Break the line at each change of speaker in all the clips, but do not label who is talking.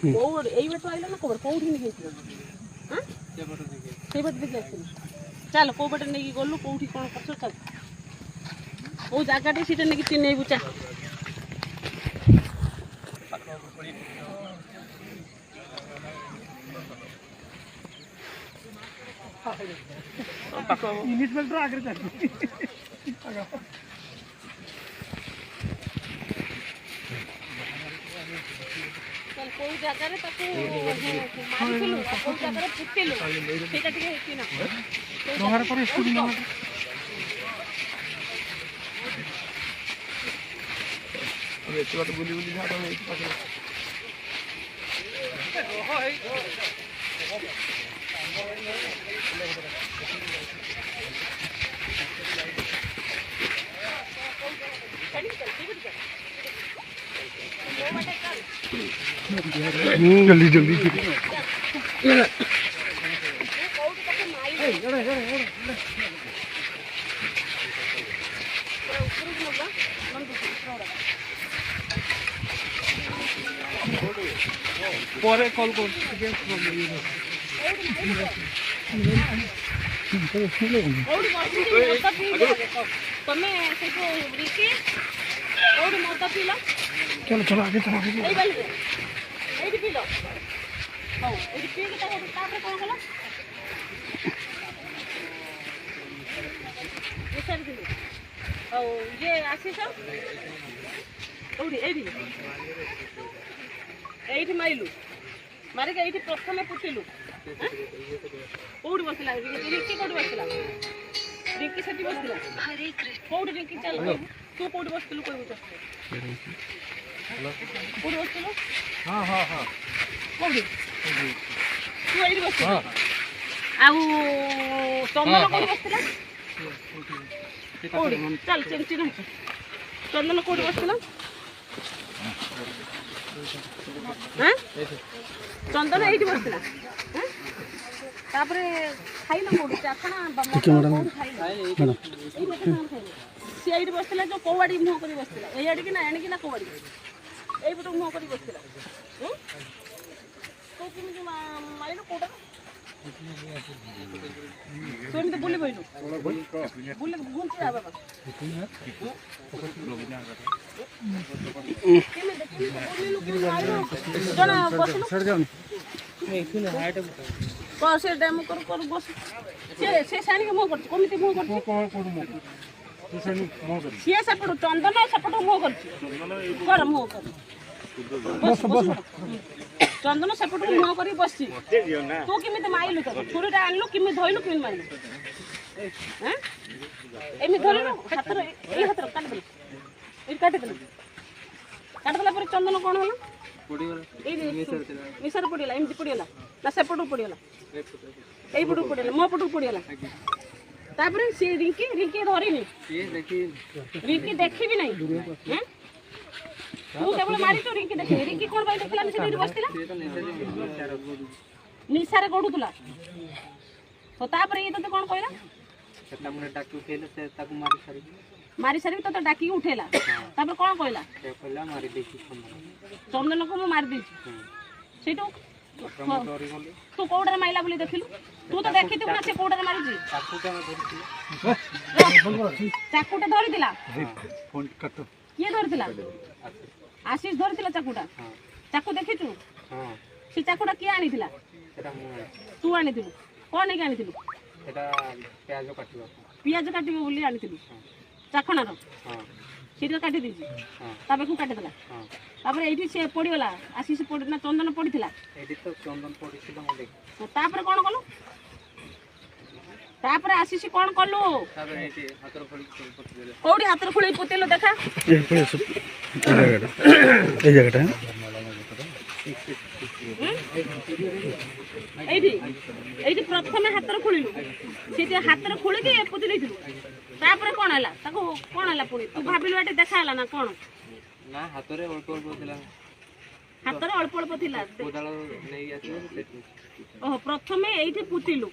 କୋଉ ଏଇ ବାଟ ଆଇଲା ନା କୋଉ କୋଉଠି ନେଇକି ଯାଇଥିଲ? ହାଁ ସେଇ ବାଟ ଦେଖି ଆସିଥିଲ। ଚାଲ କୋଉ ବାଟ ନେଇକି ଗଲୁ କୋଉଠି କ'ଣ କରୁଛ ଚାଲ। କୋଉ ଜାଗାଟେ ସେଇଟା ନେଇକି ଚିହ୍ନେଇବୁ ଚାଲ।
इन्स्पेक्टर आगे चल
କୋଉ ଜାଗାରେ ତାକୁ ମାରିଥିଲୁ କୋଉ ଜାଗାରେ ଫୁଟିଲୁ ସେଇଟା ଟିକେ ହେଇଛି ନା
ଡଙ୍ଗାରେ ପରେ ସ୍କୁଟି ଡଙ୍ଗା ଏତେ ବାଟ ବୁଲି ବୁଲି ଯାହା ତମେ ଏଇଠି ପାଖରେ जल्दी जल्दी ପରେ କଲ୍ କରୁଛି
ତମେ ସେଇଠୁ ରିକି କୋଉଠି ମଦ ପିଇଲ?
चलो चलो आगे चलो आगे
ଏଇ ବାଲିରେ ଏଇଠି ପିଇଲ ହଉ ଏଇଠି ପିଇକି ତାପରେ କ'ଣ କଲ? ବିଚାରିଥିଲି ହଉ ଇଏ ଆସିଛ କୋଉଠି ଏଇଠି ଏଇଠି ମାଇଲୁ ମାରିକି ଏଇଠି ପ୍ରଥମେ ପୁଟିଲୁ କୋଉଠି ବସିଲା ରିଙ୍କି କୋଉଠି ବସିଲା? ରିଙ୍କି ସେଠି ବସିଥିଲା କୋଉଠି ରିଙ୍କି ଚାଲ ତୁ କୋଉଠି ବସିଥିଲୁ କହିବୁ ତ କୋଉଠି ବସିଥିଲୁ?
हाँ हाँ हाँ
କୋଉଠି ତୁ ଏଇଠି ବସିଥିଲୁ ଆଉ ଚନ୍ଦନ କୋଉଠି ବସିଥିଲା? କୋଉଠି ଚାଲ ଚିହ୍ନି ରହିଛୁ ଚନ୍ଦନ କୋଉଠି ବସିଥିଲା? ଚନ୍ଦନ ଏଇଠି ବସିଥିଲା ତାପରେ ଖାଇଲ କୋଉଠି ଚାଖଣା ସିଏ ଏଇଠି ବସିଥିଲା ଯୋଉ କୋଉ ଆଡ଼ିକି ମୁହଁ କରି ବସିଥିଲା ଏଇ ଆଡ଼ିକି ନା ଏଣିକି ନା କୋଉ ଆଡ଼ିକି ଏଇପଟକୁ ମୁହଁ କରି ବସିଥିଲା ତୁ କେମିତି ମାରିଲୁ କୋଉଟା ତୁ ଏମିତି ବୁଲି ବଇଲୁ ବୁଲି ଘୁଞ୍ଚି ଯା ବାବା ଜଣେ ବସିଲୁ ସେ ଡ୍ୟାମ କରୁ କରୁ ବସ ସେ ସାଣିକି ମୁହଁ କରୁଛି କେମିତି ମୁହଁ କରୁଛି ସିଏ ସେପଟୁ ଚନ୍ଦନ ସେପଟୁ ମୁହଁ କରୁଛି କର ମୁହଁ କର ଚନ୍ଦନ ସେପଟକୁ ମୁହଁ କରି ବସିଛି ତୁ କେମିତି ମାଇଲୁ ତାକୁ ଛୁରୀଟା ଆଣିଲୁ କେମିତି ଧଇଲୁ କେମିତି ମାରିଲୁ ଏମିତି ଧରିଲୁ ହାତରେ ଏଇ ହାତରେ କାଟିଦେଲୁ ଏଇଠି କାଟିଦେଲୁ କାଟିଦେଲା ପରେ ଚନ୍ଦନ କ'ଣ ହେଲା ଏଇ ନିଶାରେ ପଡ଼ିଗଲା ଏମିତି ପଡ଼ିଗଲା ନା ସେପଟକୁ ପଡ଼ିଗଲା ଏଇପଟକୁ ପଡ଼ିଗଲା ମୋ ପଟକୁ ପଡ଼ିଗଲା ତାପରେ ସେ ରିଙ୍କି ଧରିନି ରିଙ୍କି ଦେଖିବି ନାହିଁ ତୁ କେବଳ ମାରିଛୁ ରିଙ୍କି ଦେଖିବି ରିଙ୍କି କ'ଣ ପାଇଁ ଦେଖିଲାନି ସେ ଏଇଠି ବସିଥିଲା ନିଶାରେ ଗଡ଼ୁଥିଲା ତାପରେ ଇଏ ତତେ କ'ଣ କହିଲା ମାରି ସାରିକି ତତେ ଡାକିକି ଉଠେଇଲା ତାପରେ କ'ଣ କହିଲା ଚନ୍ଦନକୁ ମୁଁ ମାରି ଦେଇଛି ସେଇଠୁ ତୁ କୋଉଟାରେ ମାଇଲା ବୋଲି ଦେଖିଲୁ ତୁ ତ ଦେଖିଥିବୁ ନା ସେ କୋଉଟାରେ ମାରିଛି ଚାକୁଟା ଧରିଥିଲା କିଏ ଧରିଥିଲା ଆଶିଷ ଧରିଥିଲା ଚାକୁଟା ଚାକୁ ଦେଖିଛୁ ସେ ଚାକୁଟା କିଏ ଆଣିଥିଲା ତୁ ଆଣିଥିଲୁ କ'ଣ ନେଇକି ଆଣିଥିଲୁ ପିଆଜ କାଟିବ ବୋଲି ଆଣିଥିଲୁ ଚାଖଣାର ସେଇଟା କାଟି ଦେଇଛି ତା ପାଖକୁ କାଟିଦେଲା ତାପରେ ଏଇଠି ସେ ପଡ଼ିଗଲା ଆଶିଷ ନା ଚନ୍ଦନ ପଡ଼ିଥିଲା ତାପରେ କ'ଣ କଲୁ ତାପରେ ଆଶିଷ କ'ଣ କଲୁ କୋଉଠି ହାତର ଖୋଳେଇ ପୋତେଇଲୁ ଦେଖା ଏଇଠି ପ୍ରଥମେ ହାତର ଖୋଳିଲୁ ସେଇଠି ହାତର ଖୋଳିକି ପୋତି ଦେଇଥିଲୁ ତାପରେ କ'ଣ ହେଲା ତାକୁ କ'ଣ ହେଲା ପୁଣି ତୁ ଭାବିଲୁ ଏଠି ଦେଖା ହେଲା ନା କ'ଣ ହାତରେ ଅଳ୍ପ ଅଳ୍ପ ଥିଲା ଓହୋ ପ୍ରଥମେ ଏଇଠି ପୁତିଲୁ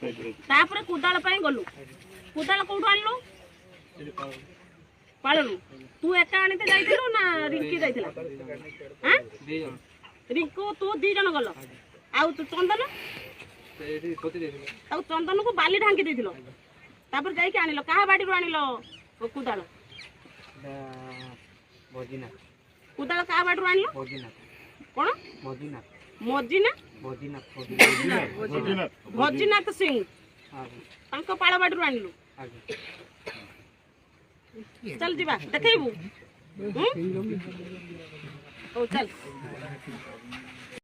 ତାପରେ କୋଦାଳ ପାଇଁ ଗଲୁ କୋଦାଳ କୋଉଠୁ ଆଣିଲୁ ପାଳରୁ ତୁ ଏକା ଆଣିତେ ଯାଇଥିଲୁ ନା ରିଙ୍କି ଯାଇଥିଲା रिंकू तू 2 जन गल आउ तू चंदन चंदन को बाली ढांकी देथिलो तापर जाई के आनिलो कहा बाड़ी रो आनिलो कुदाल कुदाल कहा बाड़ी रो आनिलो कोन भोजीनाथ सिंह तांको पाळ बाड़ी रो आनिलु चल जीवा देखैबू ओ चल